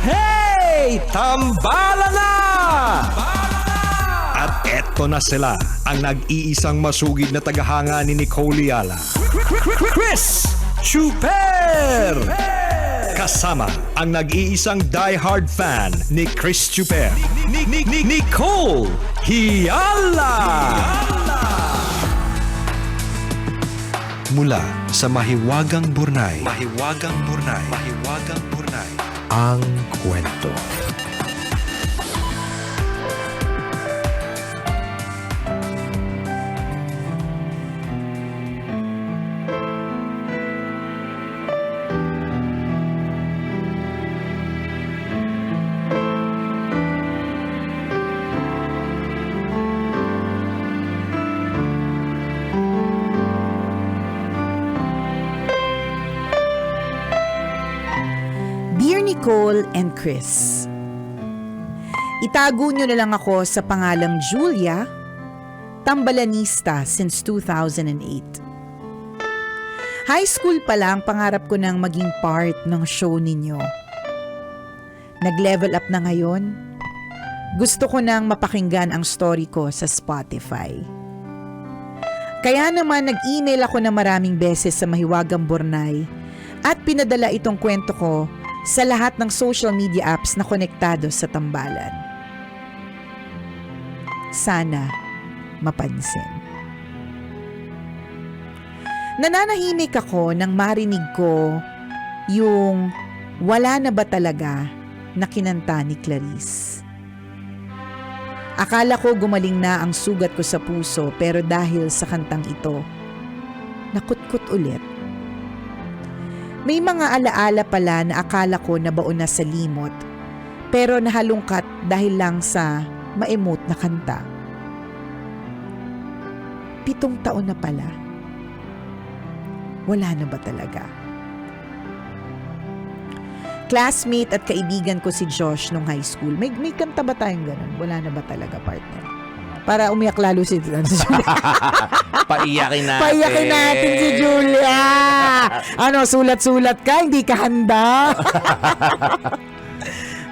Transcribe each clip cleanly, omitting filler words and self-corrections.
Hey! Tambala na! At eto na sila, ang nag-iisang masugid na tagahanga ni Nicole Yala. Chris Chuper! Kasama ang nag-iisang die-hard fan ni Chris Chuper, Nicole Yala! Mula sa Mahiwagang Burnay, ang kwento. Dear Nicole and Chris, itago nyo na lang ako sa pangalang Julia, tambalanista since 2008. High school pa lang pangarap ko nang maging part ng show ninyo. Nag-level up na ngayon. Gusto ko nang mapakinggan ang story ko sa Spotify. Kaya naman nag-email ako na maraming beses sa Mahiwagang Burnay at pinadala itong kwento ko sa lahat ng social media apps na konektado sa tambalan. Sana mapansin. Nananahimik ako nang marinig ko yung "Wala na ba talaga" na kinanta ni Clarice. Akala ko gumaling na ang sugat ko sa puso, pero dahil sa kantang ito, nakutkot ulit. May mga alaala pala na akala ko nabaon na sa limot, pero nahalungkat dahil lang sa ma-emote na kanta. 7 taon na pala. Wala na ba talaga? Classmate at kaibigan ko si Josh nung high school. May kanta ba tayong ganun? Wala na ba talaga, partner? Para umiyak lalo si Julia. Paiyakin natin. Paiyakin natin si Julia. Ano, sulat-sulat ka? Hindi ka handa?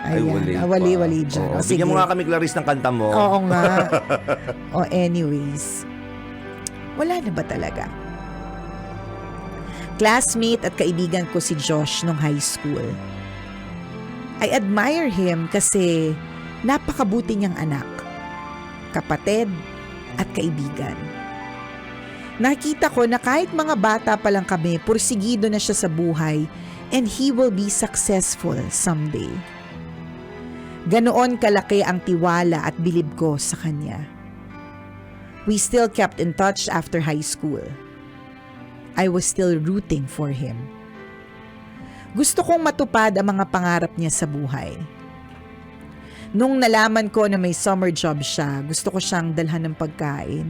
Ayan, wali dyan. Oh, bigyan mo nga kami, Clarice, ng kanta mo. Oo nga. Anyways. Wala na ba talaga? Classmate at kaibigan ko si Josh nung high school. I admire him kasi napakabuti niyang anak, kapatid at kaibigan. Nakita ko na kahit mga bata pa lang kami, pursigido na siya sa buhay and he will be successful someday. Ganoon kalaki ang tiwala at bilib ko sa kanya. We still kept in touch after high school. I was still rooting for him. Gusto kong matupad ang mga pangarap niya sa buhay. Nung nalaman ko na may summer job siya, gusto ko siyang dalhan ng pagkain.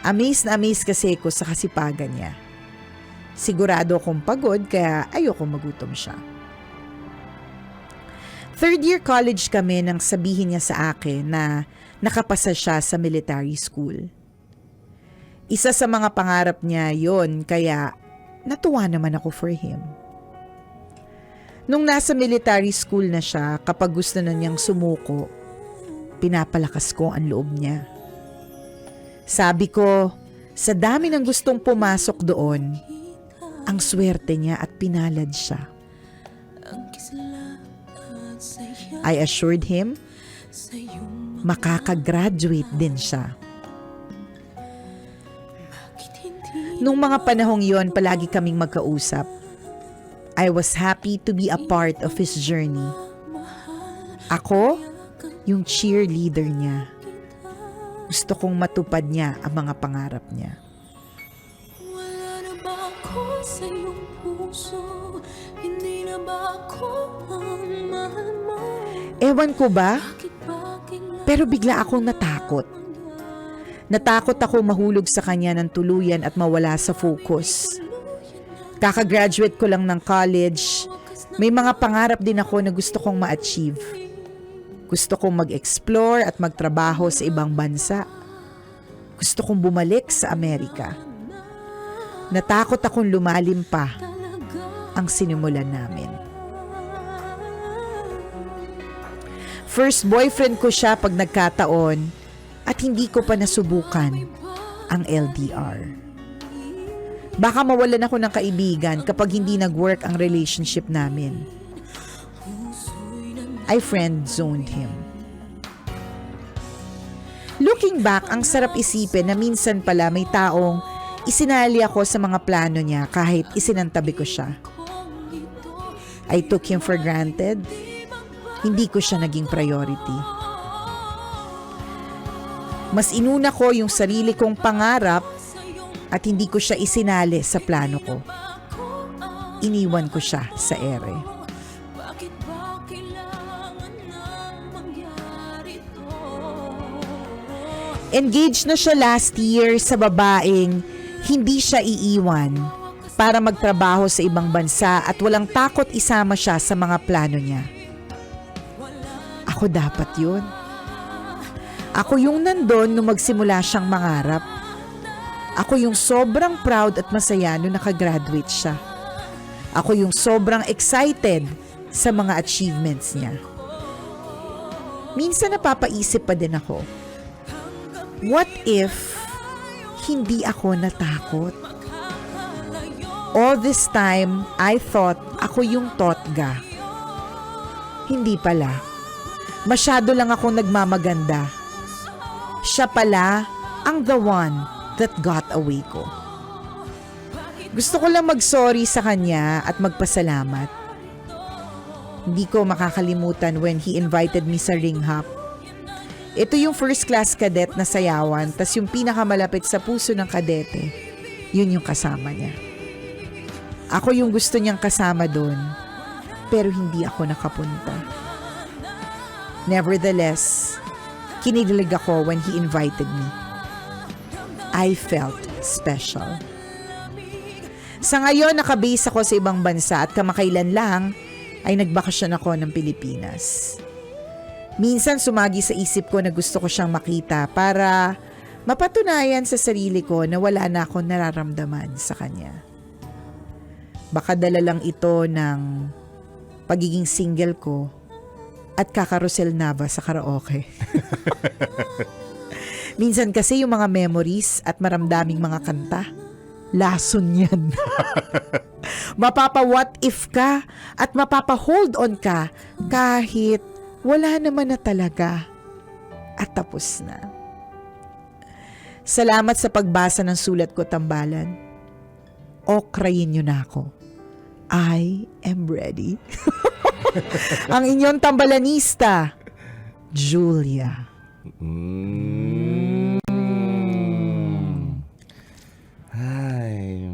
Amaze na amaze kasi ko sa kasipagan niya. Sigurado akong pagod kaya ayoko magutom siya. 3rd year college kami nang sabihin niya sa akin na nakapasa siya sa military school. Isa sa mga pangarap niya yon, kaya natuwa naman ako for him. Nung nasa military school na siya, kapag gusto na niyang sumuko, pinapalakas ko ang loob niya. Sabi ko, sa dami ng gustong pumasok doon, ang swerte niya at pinalad siya. I assured him, makakagraduate din siya. Nung mga panahong yon, palagi kaming magkausap. I was happy to be a part of his journey. Ako, yung cheerleader niya. Gusto kong matupad niya ang mga pangarap niya. Wala na ba ako sa iyong puso? Hindi na ba ako ang mahal mo? Ewan ko ba? Pero bigla akong natakot. Natakot ako mahulog sa kanya ng tuluyan at mawala sa focus. Kakagraduate ko lang ng college. May mga pangarap din ako na gusto kong ma-achieve. Gusto kong mag-explore at magtrabaho sa ibang bansa. Gusto kong bumalik sa Amerika. Natakot akong lumalim pa ang sinimulan namin. First boyfriend ko siya pag nagkataon at hindi ko pa nasubukan ang LDR. Baka mawalan ako ng kaibigan kapag hindi nag-work ang relationship namin. I friend-zoned him. Looking back, ang sarap isipin na minsan pala may taong isinali ako sa mga plano niya kahit isinantabi ko siya. I took him for granted. Hindi ko siya naging priority. Mas inuna ko yung sarili kong pangarap at hindi ko siya isinali sa plano ko. Iniwan ko siya sa ere. Bakit ba kailangan nang mangyari to? Engaged na siya last year sa babaeng hindi siya iiwan para magtrabaho sa ibang bansa at walang takot isama siya sa mga plano niya. Ako dapat yun. Ako yung nandun nung magsimula siyang mangarap. Ako yung sobrang proud at masaya nung nakagraduate siya. Ako yung sobrang excited sa mga achievements niya. Minsan napapaisip pa din ako, what if hindi ako natakot? All this time, I thought ako yung totga. Hindi pala. Masyado lang akong nagmamaganda. Siya pala ang the one that got away ko. Gusto ko lang mag-sorry sa kanya at magpasalamat. Hindi ko makakalimutan when he invited me sa ring hop. Ito yung first class cadet na sayawan, tas yung pinakamalapit sa puso ng kadete, yun yung kasama niya. Ako yung gusto niyang kasama doon, pero hindi ako nakapunta. Nevertheless, kinilig ako when he invited me. I felt special. Sa ngayon, nakabase ako sa ibang bansa at kamakailan lang ay nagbakasyon ako ng Pilipinas. Minsan sumagi sa isip ko na gusto ko siyang makita para mapatunayan sa sarili ko na wala na akong nararamdaman sa kanya. Baka dala lang ito ng pagiging single ko at kakarusel Nava sa karaoke. Minsan kasi yung mga memories at maramdaming mga kanta, lason yan. Mapapa-what if ka at mapapa-hold on ka kahit wala naman na talaga at tapos na. Salamat sa pagbasa ng sulat ko, Tambalan. Okrayin niyo na ako. I am ready. Ang inyong tambalanista, Julia. Ay,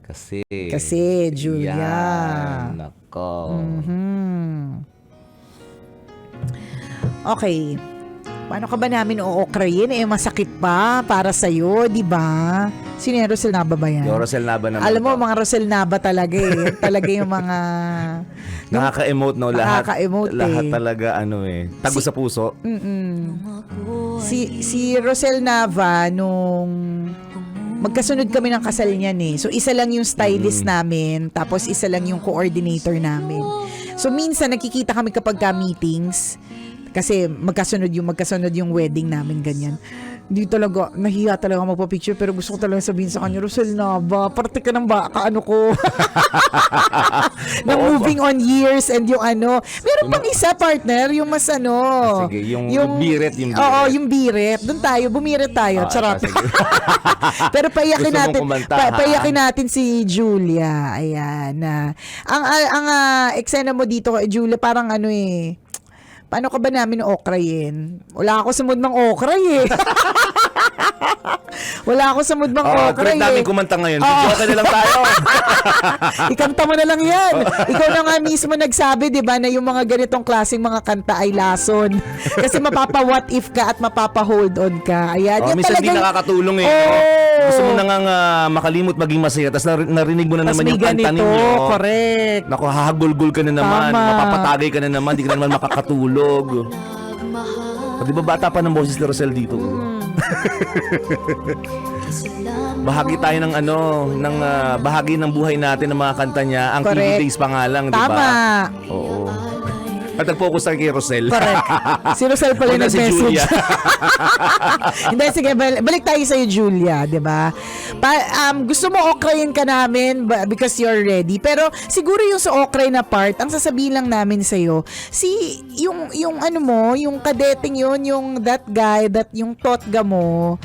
Kasi, Julia. Yan, nako. Okay. Paano ka ba namin uokrayin? Masakit pa para sa'yo, di ba? Sino yung Rosel Nava ba yan? Yung Rosel Nava naman. Alam mo, to. mga Rosel Nava talaga eh. Talaga yung mga... Nakaka-emote, no? Nakaka-emote lahat eh. talaga, tago sa puso. Si Rosel Nava, nung magkasunod kami ng kasal niyan eh. So, isa lang yung stylist namin, tapos isa lang yung coordinator namin. So, minsan nakikita kami kapag ka-meetings, kasi magkasunod yung wedding namin, ganyan. Hindi talaga, nahiya talaga magpa-picture, pero gusto ko talaga sabihin sa kanya, Rosel Nava, parte ka ng baka, ko. ng moving on years and yung Meron pang isa, partner, yung mas Sige, yung biret. Oo, yung biret. Doon tayo, bumiret tayo. Charot. Pero paiyakin Gusto mong natin, kumanta, paiyakin natin si Julia. Ayan. Ang eksena mo dito, Julia, parang paano ka ba namin okrayin? Wala ako sa mood ng okray eh. Wala ako sa mood ng okray Correct namin kumanta ngayon. Okay na lang tayo. Ikanta mo na lang yan. Ikaw na nga mismo nagsabi, di ba, na yung mga ganitong klaseng mga kanta ay lason. Kasi mapapa-what if ka at mapapa-hold on ka. Ayan. Yan Minsan talaga di nakakatulong eh. Gusto mo na nga makalimot maging masaya, tapos narinig mo na naman yung kanta ninyo. Correct. Naku, hahagulgul ka na naman. Tama. Mapapatagay ka na naman. Di ka na naman makakatulog. Di ba bata pa ng boses ni Rosel dito? Bahagi tayo ng bahagi ng buhay natin ng mga kanta niya. Ang Correct. TV Days pa nga lang, di ba? Tama. Oo. At nag-focus tayo kay Rosel. Correct. Si Rosel pala yung Una si nag-message. Julia. Hindi, sige, balik tayo sa'yo, Julia, di ba? Gusto mo okrayin ka namin because you're ready. Pero siguro yung sa okray na part, ang sasabihin lang namin sa'yo, yung ano mo, yung kadeteng yun, yung that guy, yung totga mo,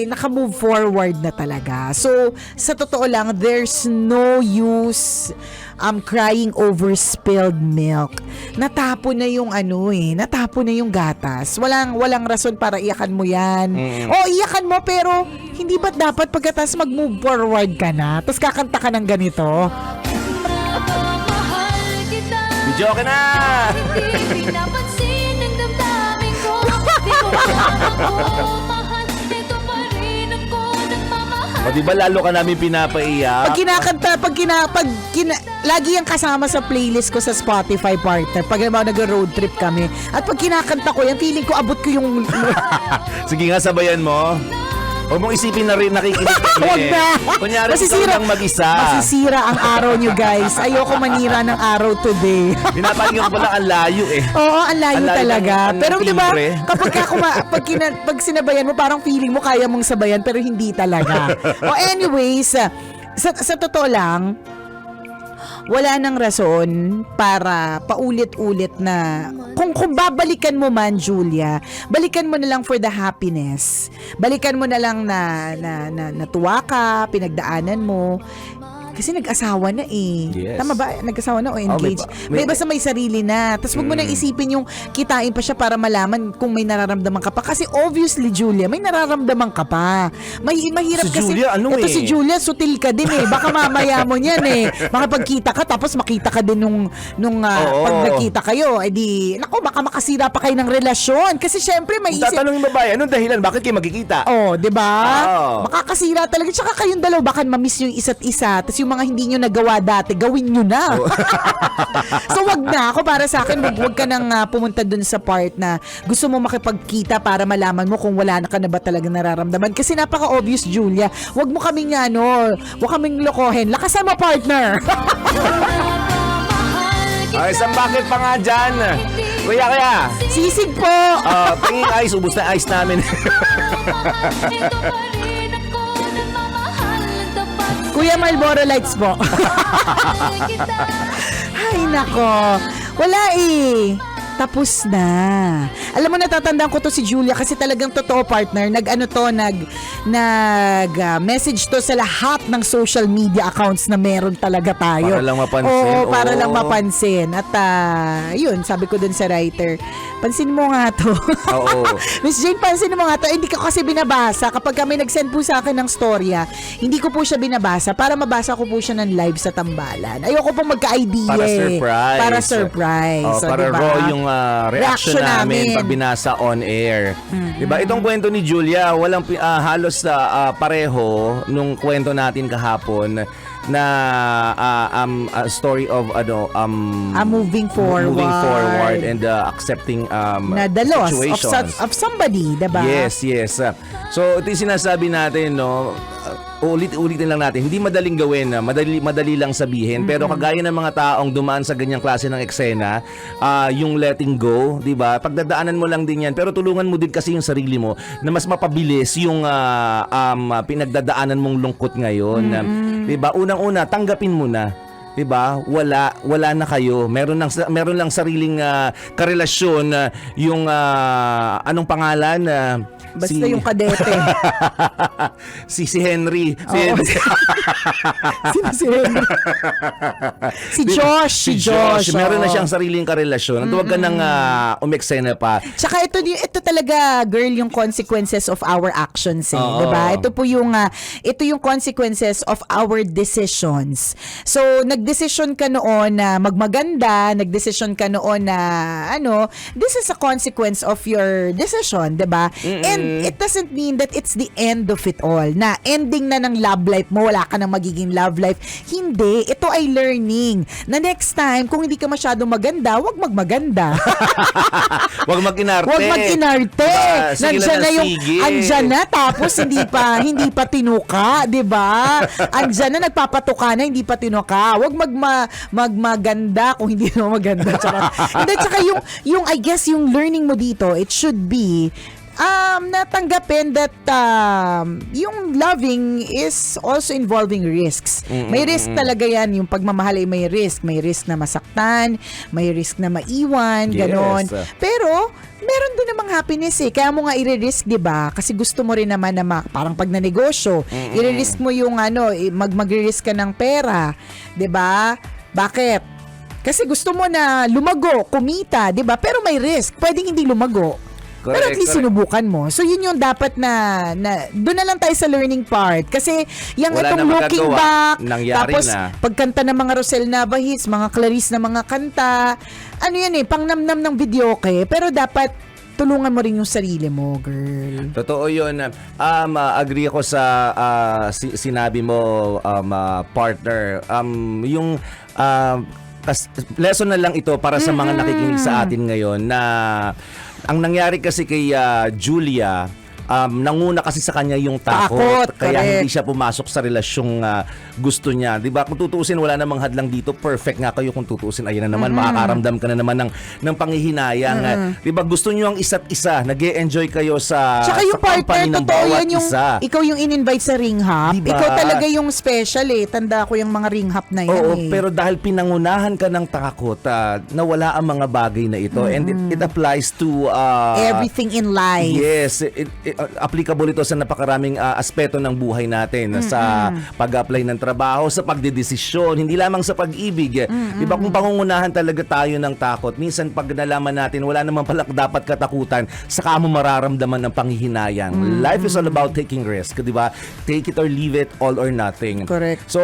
naka-move forward na talaga. So, sa totoo lang, there's no use crying over spilled milk. Natapon na yung natapon na yung gatas. Walang rason para iyakan mo yan. O, iyakan mo, pero hindi ba dapat pagkatapos mag-move forward ka na, tapos kakanta ka ng ganito? Mahal kita. Video ka na! Hindi pinapansin ang damdamin ko. Di mo ako mahal. Ito pa rin ako nagmamahal. O diba lalo ka namin pinapaiyak? Pag kinakanta, lagi yung kasama sa playlist ko sa Spotify, partner. Pag nag-road trip kami. At pag kinakanta ko yan, feeling ko abot ko yung... Sige nga, sabayan mo. Huwag mong isipin na rin nakikinig kami. Huwag na. Kunyari, ikaw lang mag-isa. Masisira ang araw nyo, guys. Ayoko manira ng araw today. Pinapakinggan ko lang ang layo eh. Oo, ang layo Ang layo talaga. ng Pero di ba, timbre. pag sinabayan mo, parang feeling mo kaya mong sabayan, pero hindi talaga. Anyways, sa totoo lang, wala nang rason para paulit-ulit na kung babalikan mo man, Julia, balikan mo na lang for the happiness. Balikan mo na lang na natuwa ka, pinagdaanan mo. Kasi nag-asawa na eh. Yes. Tama ba? Nag-asawa na o engaged? May basta may sarili na. Tapos wag mo nang isipin yung kitain pa siya para malaman kung may nararamdaman ka pa. Kasi obviously, Julia, may nararamdaman ka pa. Mahirap Si kasi. Julia, ano Ito eh? si Julia, sutil ka din eh. Baka mamaya mo niyan eh. Makipagkita ka, tapos makita ka din nung pag nakita kayo. Naku, baka makasira pa kayo ng relasyon. Kasi syempre, may isip. Tatanungin babae, anong dahilan? Bakit kayo magkikita? Oh, 'di ba? Oo. Makakasira talaga. Tsaka kayong dalawa baka ma-miss yung isa't isa. Tapos yung mga hindi nyo nagawa dati, gawin nyo na. So wag na. Ako para sa akin, wag ka nang pumunta dun sa part na gusto mo makipagkita para malaman mo kung wala na ka na ba talaga nararamdaman. Kasi napaka-obvious, Julia. Wag mo kaming wag kaming lokohin. Lakasan mo, partner. Ay, isang bakit pa nga dyan? Kaya. Sisig po. Panging ice, ubus na ice namin. Ito pa rin ako nagmamahal. Tapat Kuya Marlboro Lights po. kita. Ay, nako. Wala eh. Tapos na. Alam mo, natatandaan ko to si Julia kasi talagang totoo, partner. Message to sa lahat ng social media accounts na meron talaga tayo. Para lang mapansin. Oo, para Oo. lang mapansin. At yun, sabi ko dun sa writer, pansin mo nga to. Oo. Miss Jane, pansin mo nga to. Hindi ko kasi binabasa. Kapag kami nag-send po sa akin ng storya, hindi ko po siya binabasa para mabasa ko po siya ng live sa tambalan. Ayoko pong magka-idea. Para eh. surprise. Para surprise. Oh, So, para diba? raw yung reaction Reaction namin namin. pag binasa on air. Diba? Itong kwento ni Julia, walang halos pareho nung kwento natin kahapon na a story of moving forward and accepting na the loss situations. of somebody, diba? Yes. So, ito yung sinasabi natin, no? Ulit-ulitin lang natin. Hindi madaling gawin, madali lang sabihin. Pero kagaya ng mga taong dumaan sa ganyang klase ng eksena, yung letting go, 'di ba? Pagdadaanan mo lang din 'yan. Pero tulungan mo din kasi yung sarili mo na mas mapabilis yung pinagdadaanan mong lungkot ngayon. 'Di ba? Unang-una, tanggapin mo na. 'Di ba? Wala na kayo. Meron lang sariling karelasyon, yung anong pangalan? Basta yung kadete. si Henry. Sino si Henry? Si Josh. Meron na siyang sariling karelasyon. Huwag ka nang umeksena pa. Tsaka ito talaga, girl, yung consequences of our actions eh, Oo. 'di ba? Ito yung consequences of our decisions. So, nagdesisyon ka noon na magmaganda, nagdesisyon ka noon na this is a consequence of your decision, 'di ba? And it doesn't mean that it's the end of it all. Na ending na ng love life mo, wala ka nang magiging love life. Hindi. Ito ay learning. Na next time, kung hindi ka masyado maganda, wag magmaganda. Huwag mag-inarte. Huwag mag-inarte. Diba? Sige Nandyan lang na ng yung, sige. andyan na, tapos hindi pa tinuka, di ba? Andyan na, nagpapatuka na, hindi pa tinuka. Huwag magmaganda kung hindi naman maganda. Hindi, tsaka yung, I guess, yung learning mo dito, it should be, natanggapin that yung loving is also involving risks. May risk talaga yan. Yung pagmamahal ay may risk. May risk na masaktan, may risk na maiwan, ganon. Yes. Pero, meron din namang happiness eh. Kaya mo nga i-risk, di ba? Kasi gusto mo rin naman na parang pag nanegosyo, i-risk mo yung mag-risk ka ng pera. Di ba? Bakit? Kasi gusto mo na lumago, kumita, di ba? Pero may risk. Pwedeng hindi lumago. Pero at least sinubukan mo. So yun yung dapat na doon na lang tayo sa learning part. Kasi yung Wala itong na looking magagawa. back, Nangyari tapos na. pagkanta ng mga Rosel Navajis, mga Clarice na mga kanta, ano yan pangnamnam ng videoke. Pero dapat tulungan mo rin yung sarili mo, girl. Totoo yun. Agree ako sa sinabi mo, partner. Yung lesson na lang ito para sa mga nakikinig sa atin ngayon na ang nangyari kasi kay Julia, nanguna kasi sa kanya yung takot. Kaya correct. hindi siya pumasok sa relasyong gusto niya. 'Di ba? Kung tutuusin, wala namang hadlang dito. Perfect nga kayo kung tutuusin. Ayun na naman, makakaramdam ka na naman ng panghihinayang. 'Di ba? Gusto niyo ang isa't isa. Nag-e-enjoy kayo sa Tsaka yung sa company partner, ng totoo bawat yan yung, isa. ikaw yung in-invite sa ring hop. Diba? Ikaw talaga yung special eh. Tanda ko yung mga ring hop na yan Oo, eh. pero dahil pinangunahan ka ng takot, nawala ang mga bagay na ito. And it applies to everything in life. Yes, applicable ito sa napakaraming aspeto ng buhay natin, sa pag-apply ng trabaho, sa pagdedesisyon, hindi lamang sa pag-ibig. Diba kung pangungunahan talaga tayo ng takot, minsan pag nalaman natin wala naman pala dapat katakutan, saka mo mararamdaman ng panghihinayang. Life is all about taking risk, diba? Take it or leave it, all or nothing. Correct. So,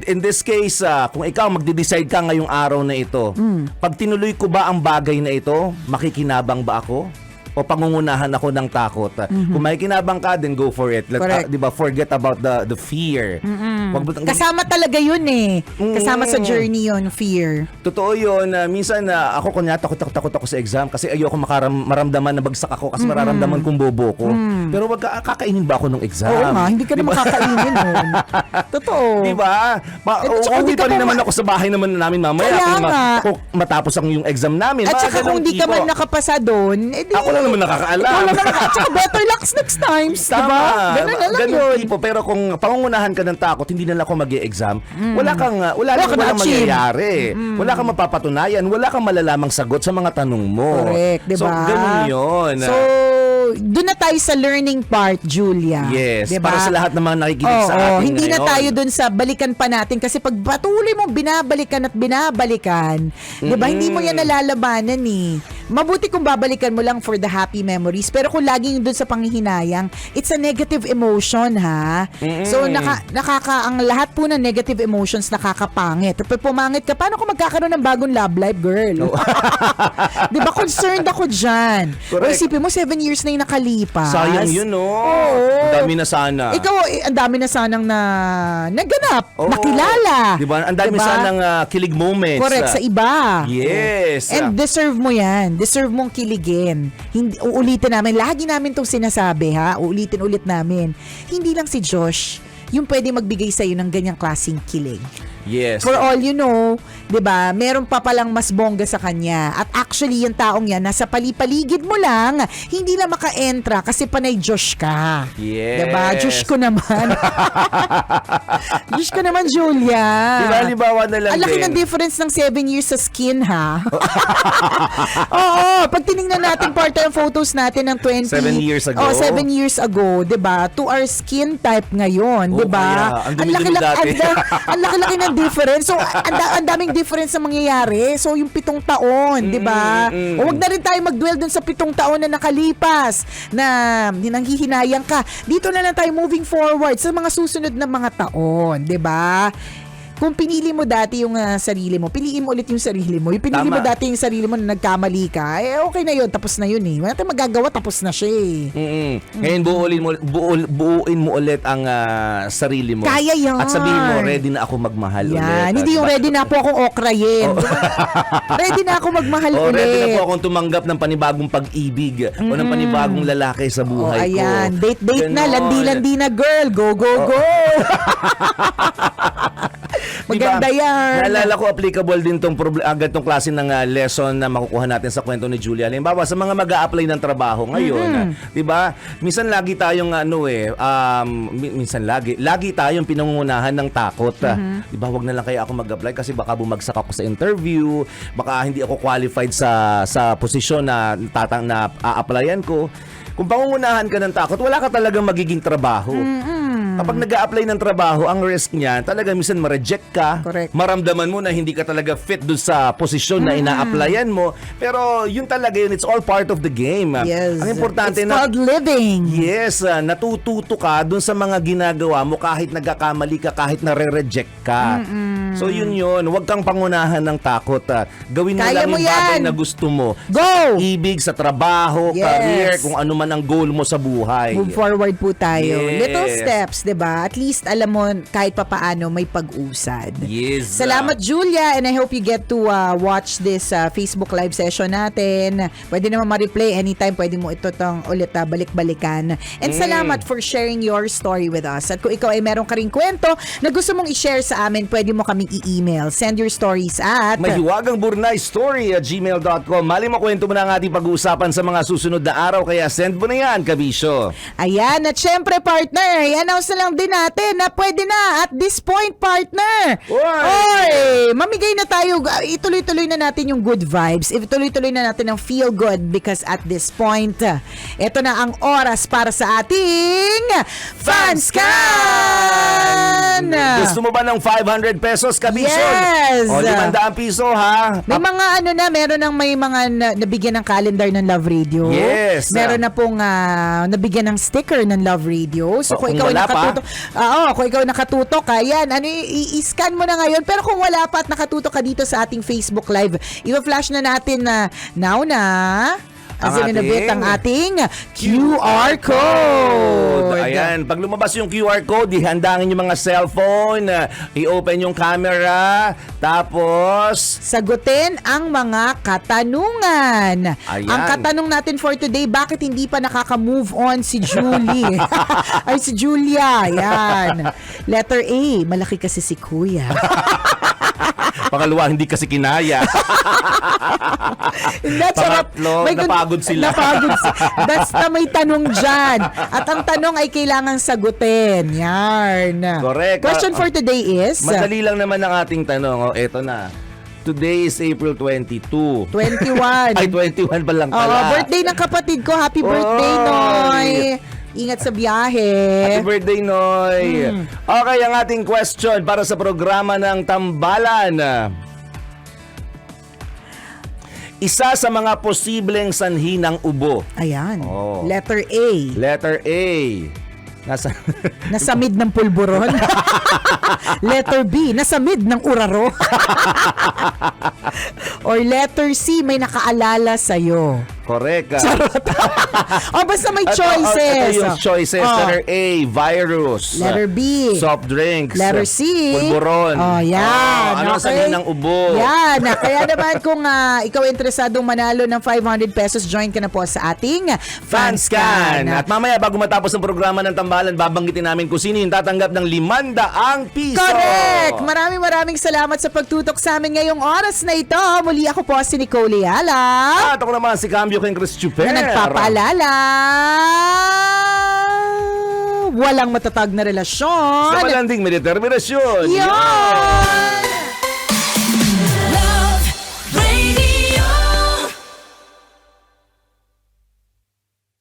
in this case, kung ikaw magde-decide ka ngayong araw na ito, pag tinuloy ko ba ang bagay na ito, makikinabang ba ako? O pangungunahan ako ng takot? Kung makikinabang ka, then go for it. Correct. Diba, forget about the fear. Kasama talaga yun eh. Kasama sa journey yun, fear. Totoo yun. Minsan, ako kunya takot ako sa exam kasi ayoko maramdaman na bagsak ako kasi mararamdaman kong bobo ko. Pero wag kakainin ba ako ng exam? Oo nga, hindi ka na makakainin nun. Totoo. Diba? tsaka Uuwi hindi ka pa rin pa naman ako sa bahay naman namin mamaya. Kaya Kung nga. kung matapos ang yung exam namin. At Mga saka kung ganong hindi ka tipo. man nakapasa doon, edi... Ako lang naman nakakaalam. Ikaw lang naman. At saka better lucks next time. Diba? Ganun na lang Ganun yun. tipo. Pero kung pangungunahan ka ng takot, hindi na lang ako mag-e-exam, wala ka walang na-achieve. mangyayari. Wala kang mapapatunayan. Wala kang malalamang sagot sa mga tanong mo. Correct, diba? So, ganun yun. So, doon na tayo sa learning part, Julia. Yes, diba? para sa lahat ng mga nakikinig sa atin hindi na ngayon. tayo doon sa balikan pa natin kasi pag patuloy mong binabalikan at binabalikan, 'di ba? Hindi mo yan nalalabanan eh. Mabuti kung babalikan mo lang for the happy memories, pero kung laging doon sa panghihinayang, it's a negative emotion, ha? So ang lahat po ng negative emotions nakakapangit. Pag pumangit ka, paano kung magkakaroon ng bagong love life, girl? 'Di ba? Concerned ako diyan. O Correct. isipin mo 7 years na yung nakalipas. Sayang yun, no? Oo. Ang dami na sana. Ikaw, ang dami na sanang naganap, Oo. nakilala. Diba? Ang dami Diba? sanang kilig moments. Correct, sa iba. Yes. And deserve mo yan. Deserve mong kiligin. Hindi, uulitin namin. Lagi namin itong sinasabi, ha? Uulitin ulit namin. Hindi lang si Josh yung pwede magbigay sa'yo ng ganyang klaseng kilig. Yes. For all you know, 'di ba? Meron pa palang mas bongga sa kanya. At actually, yung taong 'yan nasa palipaligid mo lang, hindi na maka-entra kasi panay Josh ka. Yes. 'Di ba? Josh ko naman. Josh ko naman, Julia. Diba, halimbawa na lang Ang laki din. ng difference ng 7 years sa skin, ha? Oo, pag tinignan natin part ng photos natin ng 20 7 years ago. Oh, 7 years ago, 'di ba? To our skin type ngayon, 'di ba? kaya, ang dumi-dumi dati. Ang laki-laki ng difference. So, ang daming difference na mangyayari. So, yung 7 taon, di ba? O wag na rin tayo mag-dwell dun sa 7 taon na nakalipas na nanghihinayang ka. Dito na lang tayo moving forward sa mga susunod na mga taon, di ba? kung pinili mo dati yung sarili mo, piliin mo ulit yung sarili mo. Yung pinili mo Tama. dati yung sarili mo na nagkamali ka, okay na yun, tapos na yun eh. Wala tayong magagawa, tapos na siya eh. Ngayon buuin mo ulit ang sarili mo. Kaya yan. At sabihin mo, ready na ako magmahal ulit. Yan, hindi yung ready na po akong okrayin. Ready na ako magmahal ulit. Ready na po akong tumanggap ng panibagong pag-ibig o ng panibagong lalaki sa buhay ko. Ayan, date na, Ganon. landi-landi na girl. Go, go, go. Maganda yan. Naalala ko, applicable din tong agad tong klase ng lesson na makukuha natin sa kwento ni Julia. Halimbawa, sa mga mag-a-apply ng trabaho ngayon, 'di ba? Minsan lagi tayong lagi tayong pinangungunahan ng takot. 'Di ba? Wag na lang kaya ako mag-apply kasi baka bumagsak ako sa interview, baka hindi ako qualified sa posisyon na a-applyan ko. Kung pangungunahan ka ng takot, wala ka talagang magiging trabaho. Kapag nag-a-apply ng trabaho, ang risk niya, talaga minsan ma-reject ka. Correct. Maramdaman mo na hindi ka talaga fit doon sa posisyon na ina-applyan mo. Pero yun talaga yun, it's all part of the game. Yes. Ang importante It's called living. Yes, natututo ka doon sa mga ginagawa mo kahit nagkakamali ka, kahit nare-reject ka. So yun. Huwag kang pangunahan ng takot. Gawin mo Kaya lang mo yung bagay yan. na gusto mo. Go! Sa ibig, sa trabaho, Yes. career, kung ano man ang goal mo sa buhay. Move forward po tayo. Yes. Little steps, 'di ba? At least alam mo kahit papaano may pag-usad. Yes. Salamat Julia, and I hope you get to watch this Facebook live session natin. Pwede naman ma-replay anytime, pwede mo ito ulit balik-balikan. And salamat for sharing your story with us. At kung ikaw ay meron ka ring kwento na gusto mong i-share sa amin, pwede mo kaming i-email. Send your stories at Mahiwagang Burnay Story at gmail.com. Mali makwento mo na ang ating pag-uusapan sa mga susunod na araw, kaya send mo na yan, Kabisyo. Ayan, at syempre partner, i-announce na lang din natin na pwede na at this point partner. Oy, mamigay na tayo, ituloy-tuloy na natin yung good vibes, ituloy-tuloy na natin ang feel good because at this point, ito na ang oras para sa ating Fanscan! Gusto mo ba ng 500 pesos, Kabisyo? Yes! O 500 piso, ha? May mga meron ng may mga nabigyan ng calendar ng Love Radio. Yes. Meron na pong nabigyan ng sticker ng Love Radio. So kung kung ikaw ay wala pa? nakatutok, kung ikaw ay nakatutok, ayan, i-scan mo na ngayon. Pero kung wala pa at nakatutok ka dito sa ating Facebook Live, i-flash na natin na now na ang ating QR code. Ayan, pag lumabas yung QR code, ihandangin yung mga cellphone, i-open yung camera, tapos sagutin ang mga katanungan. Ayan. Ang katanong natin for today, bakit hindi pa nakaka-move on si Julie? Ay, si Julia. Ayan. Letter A, malaki kasi si Kuya. pangalawa, hindi kasi kinaya. That's Pangatlo, napagod sila. That's na may tanong dyan. At ang tanong ay kailangang sagutin. Yan. Correct. Question for today is? Madali lang naman ang ating tanong. Eto na. Today is April 22. 21. Ay, 21 pa lang Oo, pala. birthday ng kapatid ko. Happy birthday, Oy. Noy. Ingat sa biyahe. Happy birthday, Noy. Okay, ang ating question para sa programa ng Tambalan. Isa sa mga posibleng sanhi ng ubo. Ayan. Oh. Letter A. Letter A. Nasa mid ng pulburon. Letter B. Nasa mid ng uraro. Or letter C. May nakaalala sa'yo. Correct. Basta may Ito choices. yung choices. Letter A, virus. Letter B. Soft drinks. Letter C. Pulburon. Yan. Ano ang sanhi ng ubo? Yan. Kaya naman kung ikaw interesadong manalo ng 500 pesos, join ka na po sa ating Fanscan. At mamaya bago matapos ang programa ng Tambalan, babanggitin namin kung sino yung tatanggap ng 500 piso. Correct! Maraming salamat sa pagtutok sa amin ngayong oras na ito. Muli ako po si Nicole Yala. At ako naman si Cambio King Chris Chuper. Na nagpapaalala, walang matatag na relasyon. Sa malanding may determinasyon. Yon!